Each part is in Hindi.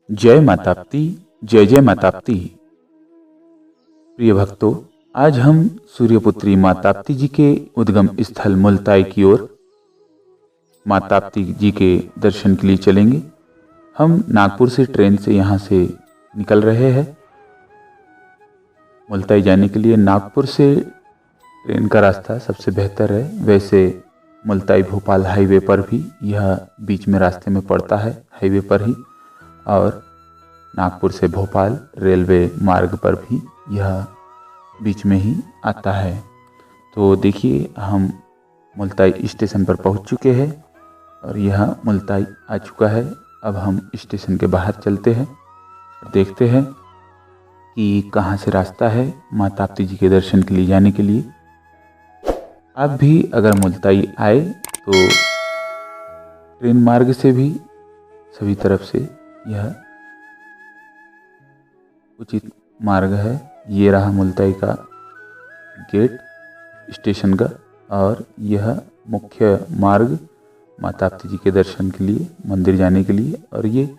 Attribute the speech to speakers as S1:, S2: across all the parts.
S1: जय माताप्ती, जय जय माताप्ती। प्रिय भक्तों, आज हम सूर्यपुत्री माताप्ती जी के उद्गम स्थल मुलताई की ओर माताप्ती जी के दर्शन के लिए चलेंगे। हम नागपुर से ट्रेन से यहाँ से निकल रहे हैं। मुलताई जाने के लिए नागपुर से ट्रेन का रास्ता सबसे बेहतर है। वैसे मुलताई भोपाल हाईवे पर भी यह बीच में रास्ते में पड़ता है, हाईवे पर ही, और नागपुर से भोपाल रेलवे मार्ग पर भी यह बीच में ही आता है। तो देखिए, हम मुलताई स्टेशन पर पहुंच चुके हैं और यह मुलताई आ चुका है। अब हम स्टेशन के बाहर चलते हैं और देखते हैं कि कहाँ से रास्ता है माताप्ती जी के दर्शन के लिए जाने के लिए। आप भी अगर मुलताई आए तो ट्रेन मार्ग से भी सभी तरफ से यह उचित मार्ग है। ये रहा मुलताई का गेट स्टेशन का, और यह मुख्य मार्ग माताप्ती जी के दर्शन के लिए, मंदिर जाने के लिए। और ये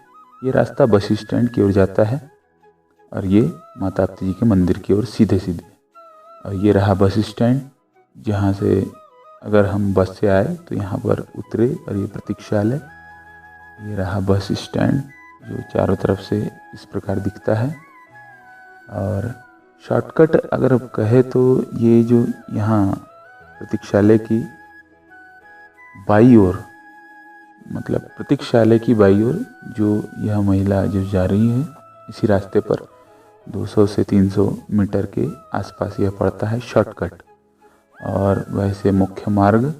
S1: रास्ता बस स्टैंड की ओर जाता है और ये माताप्ती जी के मंदिर की ओर सीधे सीधे। और ये रहा बस स्टैंड, जहाँ से अगर हम बस से आए तो यहाँ पर उतरे, और ये प्रतीक्षालय। ये रहा बस स्टैंड जो चारों तरफ से इस प्रकार दिखता है। और शॉर्टकट अगर आप कहे तो ये जो यहाँ प्रतीक्षालय की बाई ओर, मतलब प्रतीक्षालय की बाई ओर जो यह महिला जो जा रही है, इसी रास्ते पर 200 से 300 मीटर के आसपास यह पड़ता है शॉर्टकट। और वैसे मुख्य मार्ग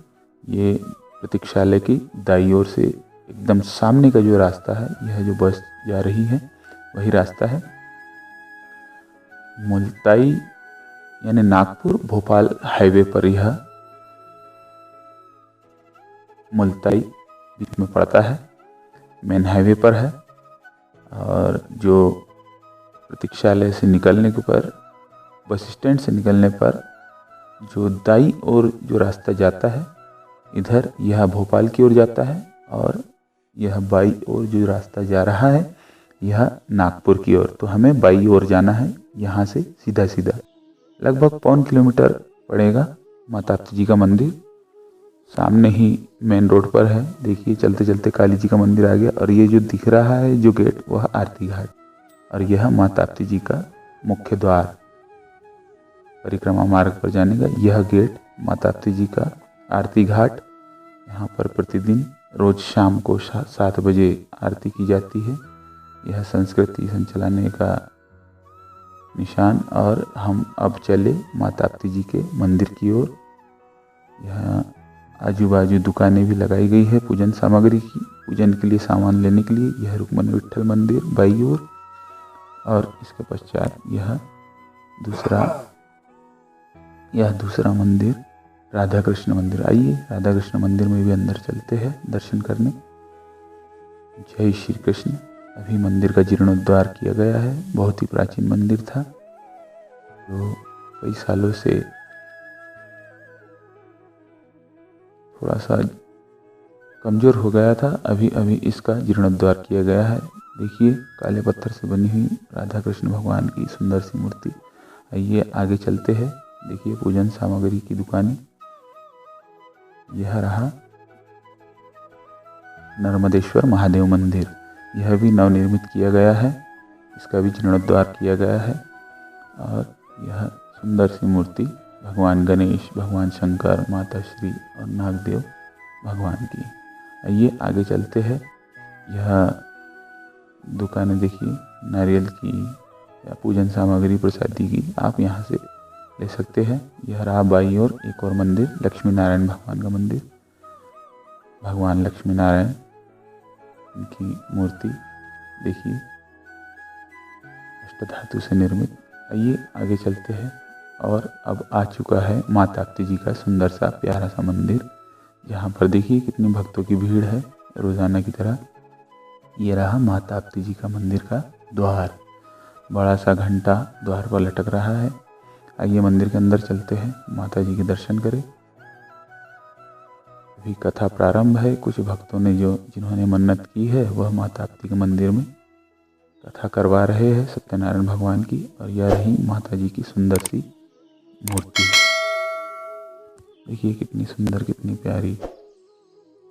S1: ये प्रतीक्षालय की दाईं ओर से एकदम सामने का जो रास्ता है, यह जो बस जा रही है वही रास्ता है। मुलताई यानी नागपुर भोपाल हाईवे पर यह मुलताई बीच में पड़ता है, मेन हाईवे पर है। और जो प्रतीक्षालय से निकलने के पर, बस स्टैंड से निकलने पर जो दाई ओर जो रास्ता जाता है, इधर यह भोपाल की ओर जाता है। और यह बाई ओर जो रास्ता जा रहा है, यह नागपुर की ओर। तो हमें बाई ओर जाना है यहाँ से सीधा सीधा। लगभग 1.25 किलोमीटर पड़ेगा। माताप्ती जी का मंदिर सामने ही मेन रोड पर है। देखिए, चलते चलते काली जी का मंदिर आ गया। और ये जो दिख रहा है जो गेट, वह आरती घाट, और यह माताप्ती जी का मुख्य द्वार, परिक्रमा मार्ग पर जाने का यह गेट माताप्ती जी का आरती घाट। यहाँ पर प्रतिदिन रोज शाम को 7 बजे आरती की जाती है। यह संस्कृति संचलाने का निशान। और हम अब चले माताप्ती जी के मंदिर की ओर। यहाँ आजू बाजू दुकानें भी लगाई गई है पूजन सामग्री की, पूजन के लिए सामान लेने के लिए। यह रुक्मणी विट्ठल मंदिर बाई ओर, और इसके पश्चात यह दूसरा मंदिर राधा कृष्ण मंदिर। आइए राधा कृष्ण मंदिर में भी अंदर चलते हैं दर्शन करने। जय श्री कृष्ण। अभी मंदिर का जीर्णोद्धार किया गया है। बहुत ही प्राचीन मंदिर था जो कई सालों से थोड़ा सा कमज़ोर हो गया था। अभी अभी इसका जीर्णोद्धार किया गया है। देखिए, काले पत्थर से बनी हुई राधा कृष्ण भगवान की सुंदर सी मूर्ति। आइए आगे चलते हैं। देखिए, पूजन सामग्री की दुकानें। यह रहा नर्मदेश्वर महादेव मंदिर। यह भी नवनिर्मित किया गया है, इसका भी जीर्णोद्धार किया गया है। और यह सुंदर सी मूर्ति भगवान गणेश, भगवान शंकर, माता श्री और नागदेव भगवान की। आइए आगे चलते हैं। यह दुकानें देखिए, नारियल की या पूजन सामग्री प्रसादी की आप यहाँ से ले सकते हैं। यह रहा बाई ओर एक और मंदिर, लक्ष्मी नारायण भगवान का मंदिर। भगवान लक्ष्मी नारायण, उनकी मूर्ति देखिए, अष्टधातु से निर्मित। आइए आगे चलते हैं। और अब आ चुका है माताप्ती जी का सुंदर सा प्यारा सा मंदिर, जहाँ पर देखिए कितनी भक्तों की भीड़ है रोजाना की तरह। ये रहा माताप्ती जी का मंदिर का द्वार। बड़ा सा घंटा द्वार पर लटक रहा है। आइए मंदिर के अंदर चलते हैं, माता जी के दर्शन करें। अभी कथा प्रारंभ है। कुछ भक्तों ने जिन्होंने मन्नत की है, वह माताप्ती के मंदिर में कथा करवा रहे हैं सत्यनारायण भगवान की। और यह रही माता जी की सुंदर सी मूर्ति। देखिए कितनी सुंदर, कितनी प्यारी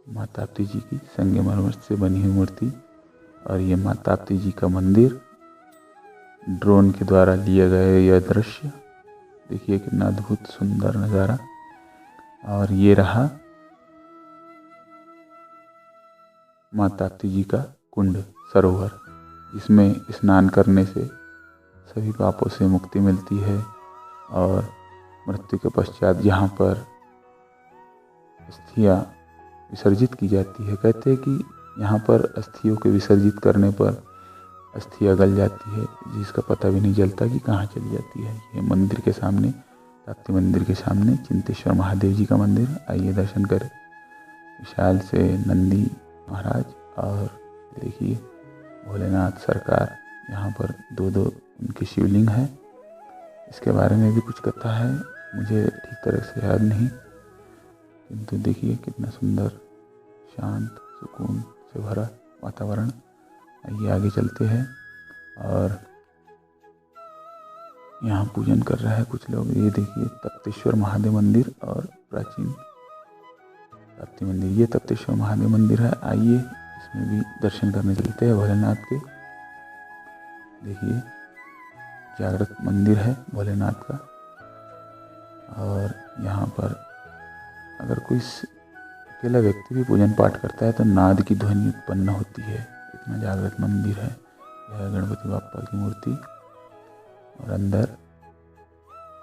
S1: माँ ताप्ती जी की संगमरमर से बनी हुई मूर्ति। और ये माँ ताप्ती जी का मंदिर ड्रोन के द्वारा लिया गया यह दृश्य। देखिए कितना अद्भुत सुंदर नज़ारा। और ये रहा माँ ताप्ती जी का कुंड, सरोवर, जिसमें स्नान करने से सभी पापों से मुक्ति मिलती है। और मृत्यु के पश्चात यहाँ पर अस्थियाँ विसर्जित की जाती है। कहते हैं कि यहाँ पर अस्थियों के विसर्जित करने पर अस्थियाँ गल जाती है, जिसका पता भी नहीं चलता कि कहाँ चली जाती है। ये मंदिर के सामने, ताप्ती मंदिर के सामने चिंतेश्वर महादेव जी का मंदिर, आइए दर्शन करें। विशाल से नंदी महाराज और देखिए भोलेनाथ सरकार, यहाँ पर दो दो उनके शिवलिंग है। इसके बारे में भी कुछ कथा है, मुझे ठीक तरह से याद नहीं, किंतु देखिए कितना सुंदर शांत सुकून से भरा वातावरण। आइए आगे चलते हैं। और यहाँ पूजन कर रहे हैं कुछ लोग। ये देखिए तप्तेश्वर महादेव मंदिर और प्राचीन ताप्ती मंदिर, ये तप्तेश्वर महादेव मंदिर है। आइए इसमें भी दर्शन करने चलते हैं भोलेनाथ के। देखिए जागृत मंदिर है भोलेनाथ का। और यहाँ पर अगर कोई अकेला व्यक्ति भी पूजन पाठ करता है तो नाद की ध्वनि उत्पन्न होती है। इतना जागृत मंदिर है। यह गणपति बाप्पा की मूर्ति और अंदर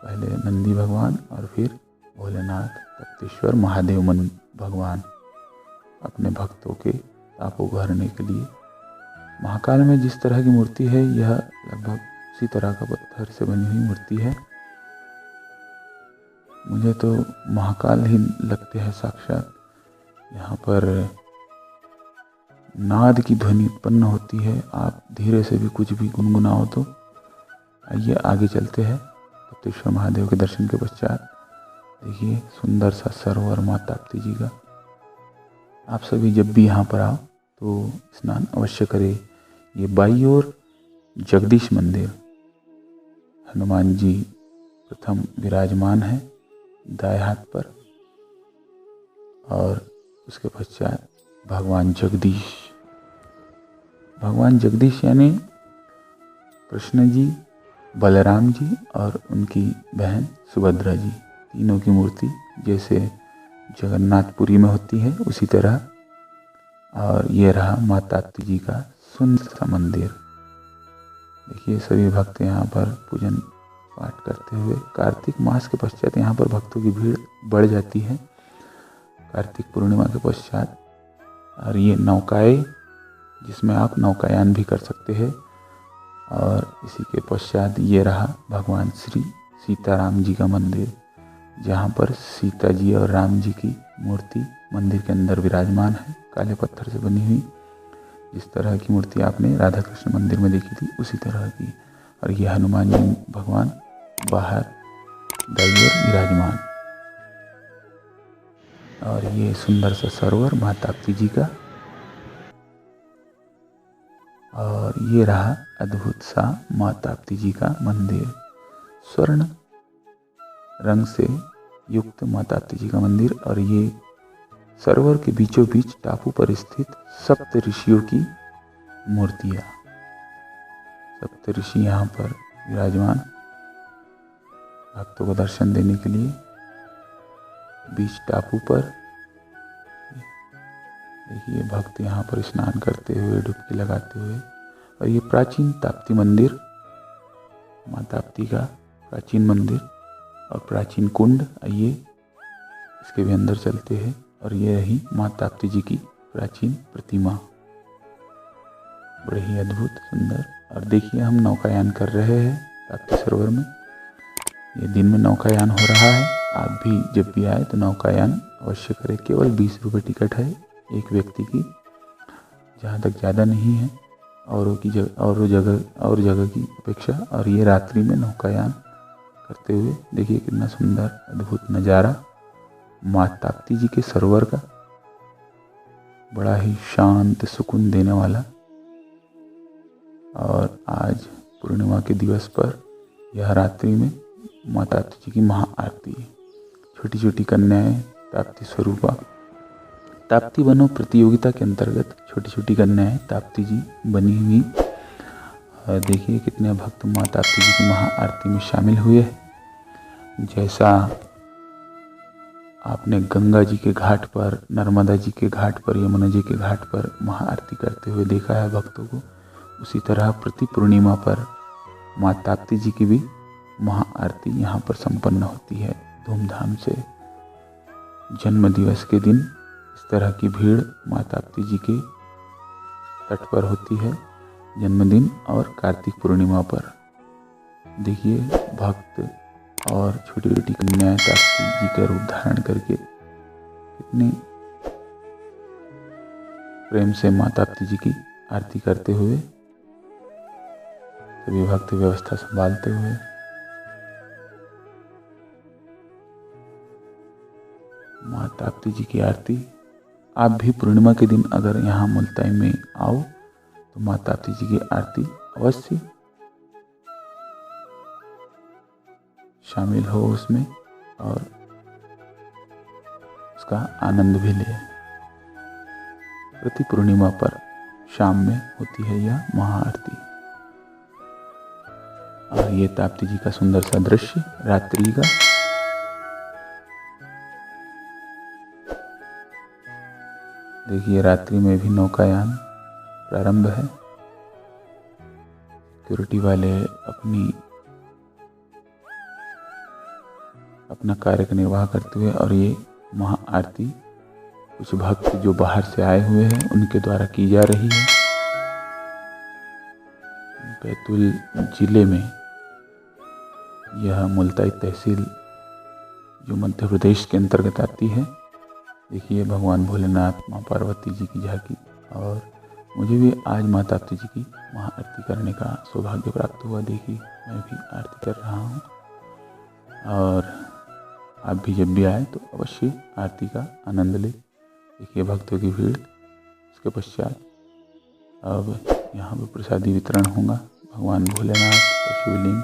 S1: पहले नंदी भगवान और फिर भोलेनाथ तप्तेश्वर महादेव भगवान अपने भक्तों के तापों को हरने के लिए। महाकाल में जिस तरह की मूर्ति है, यह लगभग उसी तरह का पत्थर से बनी हुई मूर्ति है। मुझे तो महाकाल ही लगते हैं साक्षात। यहाँ पर नाद की ध्वनि उत्पन्न होती है। आप धीरे से भी कुछ भी गुनगुनाओ तो। आइए आगे चलते हैं। तप्तेश्वर महादेव के दर्शन के पश्चात देखिए सुंदर सा सरोवर माँ ताप्ती जी का। आप सभी जब भी यहाँ पर आओ तो स्नान अवश्य करें। ये बाई ओर जगदीश मंदिर, हनुमान जी प्रथम विराजमान है दाएं हाथ पर, और उसके पश्चात भगवान जगदीश। भगवान जगदीश यानी कृष्ण जी, बलराम जी और उनकी बहन सुभद्रा जी, तीनों की मूर्ति जैसे जगन्नाथपुरी में होती है उसी तरह। और ये रहा माँ ताप्ती जी का सुंदर सा मंदिर। देखिए सभी भक्त यहाँ पर पूजन पाठ करते हुए। कार्तिक मास के पश्चात यहाँ पर भक्तों की भीड़ बढ़ जाती है, कार्तिक पूर्णिमा के पश्चात। और ये नौकाएं, जिसमें आप नौकायान भी कर सकते हैं। और इसी के पश्चात ये रहा भगवान श्री सीताराम जी का मंदिर, जहाँ पर सीता जी और राम जी की मूर्ति मंदिर के अंदर विराजमान है, काले पत्थर से बनी हुई। जिस तरह की मूर्ति आपने राधा कृष्ण मंदिर में देखी थी उसी तरह की। और ये हनुमान जी भगवान बाहर दाईं ओर विराजमान। और ये सुंदर सा सरोवर माँ ताप्ती जी का। और ये रहा अद्भुत सा माँ ताप्ती जी का मंदिर, स्वर्ण रंग से युक्त माँ ताप्ती जी का मंदिर। और ये सरोवर के बीचों बीच टापू पर स्थित सप्त ऋषियों की मूर्तियाँ। सप्त ऋषि यहाँ पर विराजमान भक्तों को दर्शन देने के लिए बीच टापू पर। देखिए भक्त यहाँ पर स्नान करते हुए, डुबकी लगाते हुए। और ये प्राचीन ताप्ती मंदिर, माँ ताप्ती का प्राचीन मंदिर और प्राचीन कुंड। आइए इसके भी अंदर चलते हैं। और ये रही माँ ताप्ती जी की प्राचीन प्रतिमा, बड़े ही अद्भुत सुंदर। और देखिए हम नौकायान कर रहे हैं ताप्ती सरोवर में। ये दिन में नौकायान हो रहा है। आप भी जब भी आए तो नौकायान अवश्य करें। केवल 20 रुपये टिकट है एक व्यक्ति की, जहाँ तक ज़्यादा नहीं है और जगह की अपेक्षा। और ये रात्रि में नौकायान करते हुए देखिए कितना सुंदर अद्भुत नज़ारा माँ ताप्ती जी के सरोवर का, बड़ा ही शांत सुकून देने वाला। और आज पूर्णिमा के दिवस पर यह रात्रि में माँ ताप्ती जी की महाआरती है। छोटी छोटी कन्याएं ताप्ती स्वरूपा ताप्ती बनो प्रतियोगिता के अंतर्गत छोटी छोटी कन्याएं ताप्ती जी बनी हुई। देखिए कितने भक्त माँ ताप्ती जी की महाआरती में शामिल हुए हैं। जैसा आपने गंगा जी के घाट पर, नर्मदा जी के घाट पर, यमुना जी के घाट पर महाआरती करते हुए देखा है भक्तों को, उसी तरह प्रति पूर्णिमा पर माँ ताप्ती जी की भी महाआरती यहाँ पर संपन्न होती है धूमधाम से। जन्म दिवस के दिन इस तरह की भीड़ माँ ताप्ती जी के तट पर होती है, जन्मदिन और कार्तिक पूर्णिमा पर। देखिए भक्त और छोटी छोटी कन्याएं ताप्ती जी का रूप धारण करके कितने प्रेम से माँ ताप्ती जी की आरती करते हुए, सभी भक्त व्यवस्था संभालते हुए। माँ ताप्ती जी की आरती आप भी पूर्णिमा के दिन अगर यहाँ मुल्ताई में आओ तो माँ ताप्ती जी की आरती अवश्य शामिल हो उसमें और उसका आनंद भी ले। प्रति पूर्णिमा पर शाम में होती है यह महाआरती। और ये ताप्ती जी का सुंदर सा दृश्य रात्रि का। देखिए रात्रि में भी नौकायान प्रारंभ है। सिक्योरिटी वाले अपना कार्य का निर्वाह करते हुए, और ये महाआरती कुछ भक्त जो बाहर से आए हुए हैं उनके द्वारा की जा रही है। बैतूल जिले में यह मुल्ताई तहसील जो मध्य प्रदेश के अंतर्गत आती है। देखिए भगवान भोलेनाथ, माँ पार्वती जी की झांकी। और मुझे भी आज माँ ताप्ती जी की महाआरती करने का सौभाग्य प्राप्त हुआ। देखिए मैं भी आरती कर रहा हूँ और आप भी जब भी आए तो अवश्य आरती का आनंद ले। देखिए भक्तों की भीड़। इसके पश्चात अब यहाँ पर प्रसादी वितरण होगा भगवान भोलेनाथ का शिवलिंग,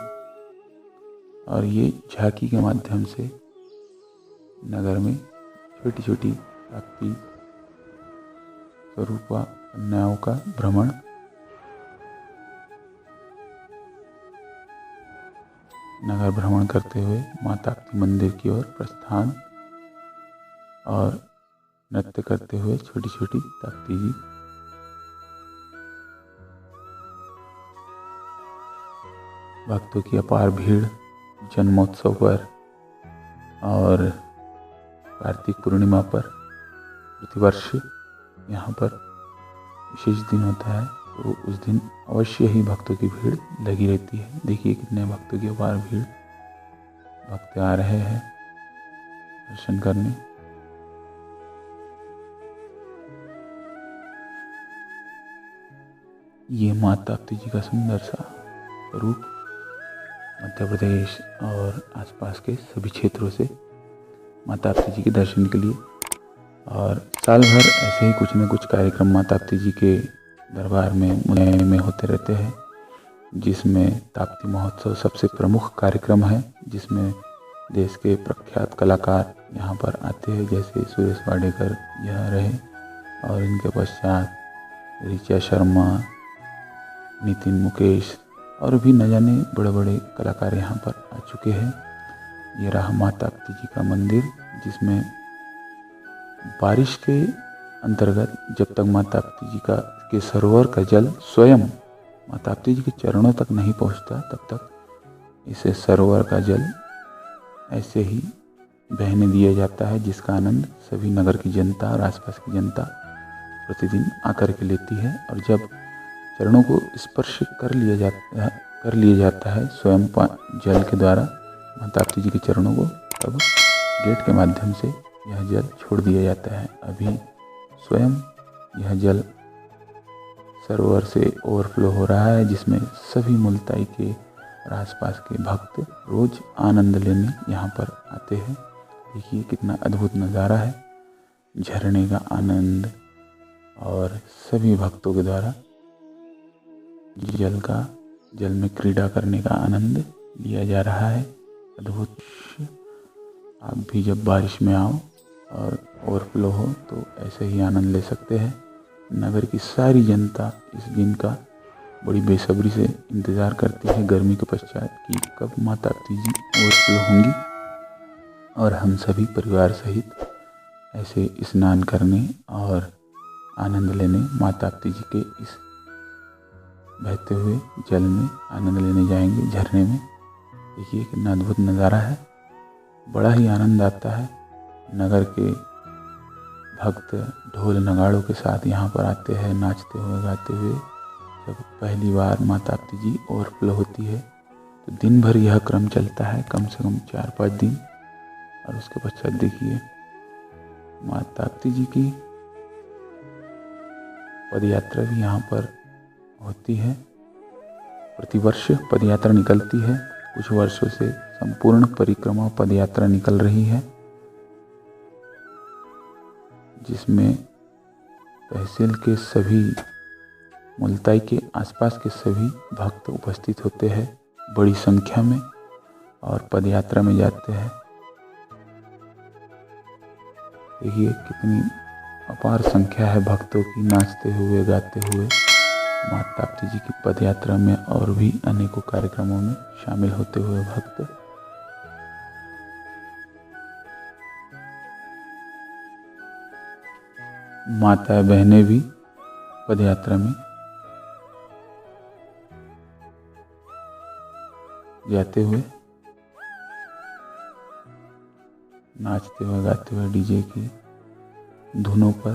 S1: और ये झांकी के माध्यम से नगर में छोटी छोटी ताप्ती स्वरूपा कन्याओं का भ्रमण। नगर भ्रमण करते हुए माँ ताप्ती मंदिर की ओर प्रस्थान, और नृत्य करते हुए छोटी छोटी ताप्ती जी। भक्तों की अपार भीड़ जन्मोत्सव पर और कार्तिक पूर्णिमा पर प्रतिवर्ष यहाँ पर विशेष दिन होता है, तो उस दिन अवश्य ही भक्तों की भीड़ लगी रहती है। देखिए कितने भक्तों की अपार भीड़, भक्त आ रहे हैं दर्शन करने। ये माँ ताप्ती जी का सुंदर सा रूप मध्य प्रदेश और आसपास के सभी क्षेत्रों से माँ ताप्ती जी के दर्शन के लिए, और साल भर ऐसे ही कुछ न कुछ कार्यक्रम माँ ताप्ती जी के दरबार में मुल्ताई में होते रहते हैं, जिसमें ताप्ती महोत्सव सबसे प्रमुख कार्यक्रम है, जिसमें देश के प्रख्यात कलाकार यहाँ पर आते हैं, जैसे सुरेश वाडेकर यहाँ रहे, और इनके पश्चात ऋचा शर्मा, नितिन मुकेश और भी न जाने बड़े बड़े कलाकार यहाँ पर आ चुके हैं। ये रहा माँ ताप्ती जी का मंदिर, जिसमें बारिश के अंतर्गत जब तक माँ ताप्ती जी के सरोवर का जल स्वयं माँ ताप्ती जी के चरणों तक नहीं पहुँचता, तब तक इसे सरोवर का जल ऐसे ही बहने दिया जाता है, जिसका आनंद सभी नगर की जनता और आसपास की जनता प्रतिदिन आकर के लेती है। और जब चरणों को स्पर्श कर लिया जाता है स्वयं जल के द्वारा माँ ताप्ती जी के चरणों को, तब गेट के माध्यम से यह जल छोड़ दिया जाता है। अभी स्वयं यह जल सरोवर से ओवरफ्लो हो रहा है, जिसमें सभी मुल्ताई के और आसपास के भक्त रोज आनंद लेने यहाँ पर आते हैं। देखिए कितना अद्भुत नज़ारा है, झरने का आनंद, और सभी भक्तों के द्वारा जल में क्रीड़ा करने का आनंद लिया जा रहा है। अद्भुत। आप भी जब बारिश में आओ और ओवरफ्लो हो तो ऐसे ही आनंद ले सकते हैं। नगर की सारी जनता इस दिन का बड़ी बेसब्री से इंतज़ार करती है गर्मी के पश्चात कि कब माँ ताप्ती जी ओवरफ्लो होंगी और हम सभी परिवार सहित ऐसे स्नान करने और आनंद लेने माँ ताप्ती जी के इस बहते हुए जल में आनंद लेने जाएंगे, झरने में। देखिए कितना अद्भुत नज़ारा है, बड़ा ही आनंद आता है। नगर के भक्त ढोल नगाड़ों के साथ यहाँ पर आते हैं, नाचते हुए गाते हुए। जब पहली बार माँ ताप्ती जी ओवरफ्लो होती है तो दिन भर यह क्रम चलता है, कम से कम 4-5 दिन। और उसके पश्चात देखिए माँ ताप्ती जी की पदयात्रा भी यहाँ पर होती है। प्रतिवर्ष पदयात्रा निकलती है। कुछ वर्षों से संपूर्ण परिक्रमा पदयात्रा निकल रही है, जिसमें तहसील के सभी, मुल्ताई के आसपास के सभी भक्त उपस्थित होते हैं बड़ी संख्या में और पदयात्रा में जाते हैं। देखिए कितनी अपार संख्या है भक्तों की, नाचते हुए गाते हुए माँ ताप्ती जी की पदयात्रा में और भी अनेकों कार्यक्रमों में शामिल होते हुए भक्त। माता बहनें भी पदयात्रा में जाते हुए, नाचते हुए गाते हुए डीजे की धुनों पर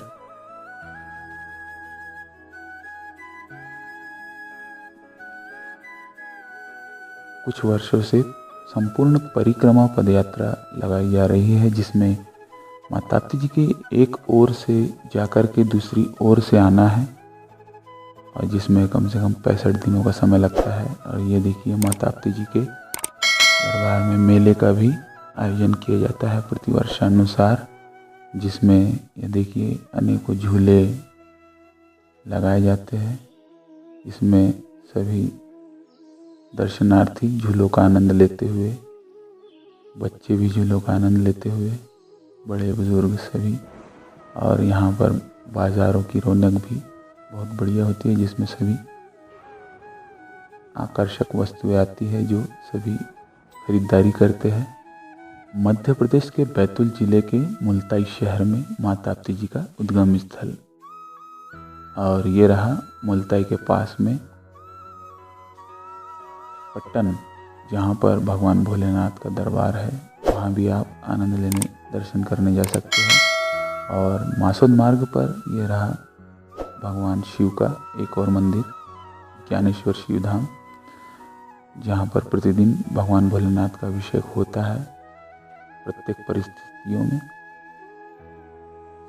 S1: कुछ वर्षों से संपूर्ण परिक्रमा पदयात्रा लगाई जा रही है, जिसमें माँ ताप्ती जी के एक ओर से जाकर के दूसरी ओर से आना है और जिसमें कम से कम 65 दिनों का समय लगता है। और ये देखिए माँ ताप्ती जी के दरबार में मेले का भी आयोजन किया जाता है प्रतिवर्षानुसार, जिसमें ये देखिए अनेकों झूले लगाए जाते हैं। इसमें सभी दर्शनार्थी झूलों का आनंद लेते हुए, बच्चे भी झूलों का आनंद लेते हुए, बड़े बुजुर्ग सभी। और यहाँ पर बाज़ारों की रौनक भी बहुत बढ़िया होती है, जिसमें सभी आकर्षक वस्तुएं आती है जो सभी खरीदारी करते हैं। मध्य प्रदेश के बैतूल जिले के मुल्ताई शहर में माँ ताप्ती जी का उद्गम स्थल, और ये रहा मुल्ताई के पास में पट्टन, जहाँ पर भगवान भोलेनाथ का दरबार है। वहाँ भी आप आनंद लेने, दर्शन करने जा सकते हैं। और मासोद मार्ग पर यह रहा भगवान शिव का एक और मंदिर, ज्ञानेश्वर शिव धाम, जहाँ पर प्रतिदिन भगवान भोलेनाथ का अभिषेक होता है। प्रत्येक परिस्थितियों में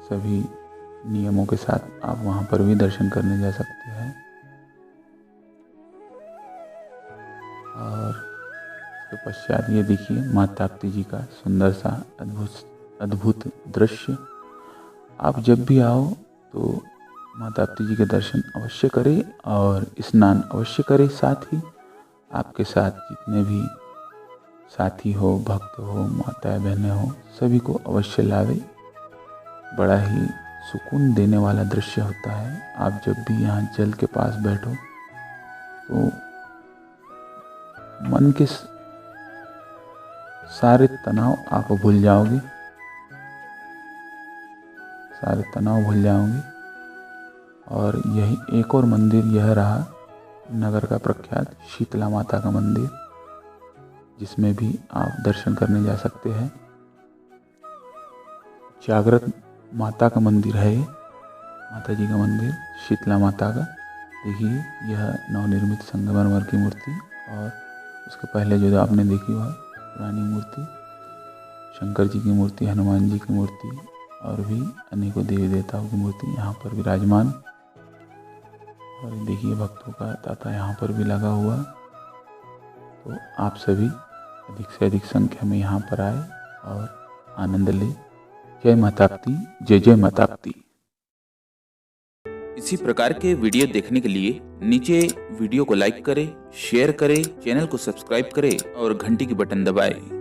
S1: सभी नियमों के साथ आप वहाँ पर भी दर्शन करने जा सकते हैं। और उसके पश्चात ये देखिए माँ ताप्ती जी का सुंदर सा अद्भुत दृश्य। आप जब भी आओ तो माँ ताप्ती जी के दर्शन अवश्य करें और स्नान अवश्य करें। साथ ही आपके साथ जितने भी साथी हो, भक्त हो, माताएं बहनें हो, सभी को अवश्य लावे। बड़ा ही सुकून देने वाला दृश्य होता है। आप जब भी यहाँ जल के पास बैठो तो मन के सारे तनाव आप भूल जाओगे, सारे तनाव भूल जाओगे। और यही एक और मंदिर यह रहा नगर का प्रख्यात शीतला माता का मंदिर, जिसमें भी आप दर्शन करने जा सकते हैं। जागृत माता का मंदिर है ये, माता जी का मंदिर शीतला माता का। देखिए यह नवनिर्मित संगमरमर की मूर्ति, और उसके पहले जो आपने देखी वह पुरानी मूर्ति, शंकर जी की मूर्ति, हनुमान जी की मूर्ति और भी अनेकों देवी देवताओं की मूर्ति यहाँ पर विराजमान। और देखिए भक्तों का तांता यहाँ पर भी लगा हुआ। तो आप सभी अधिक से अधिक संख्या में यहाँ पर आए और आनंद ले। जय माँ ताप्ती, जय जय माँ ताप्ती। इसी प्रकार के वीडियो देखने के लिए नीचे वीडियो को लाइक करें, शेयर करें, चैनल को सब्सक्राइब करें और घंटी की बटन दबाएं।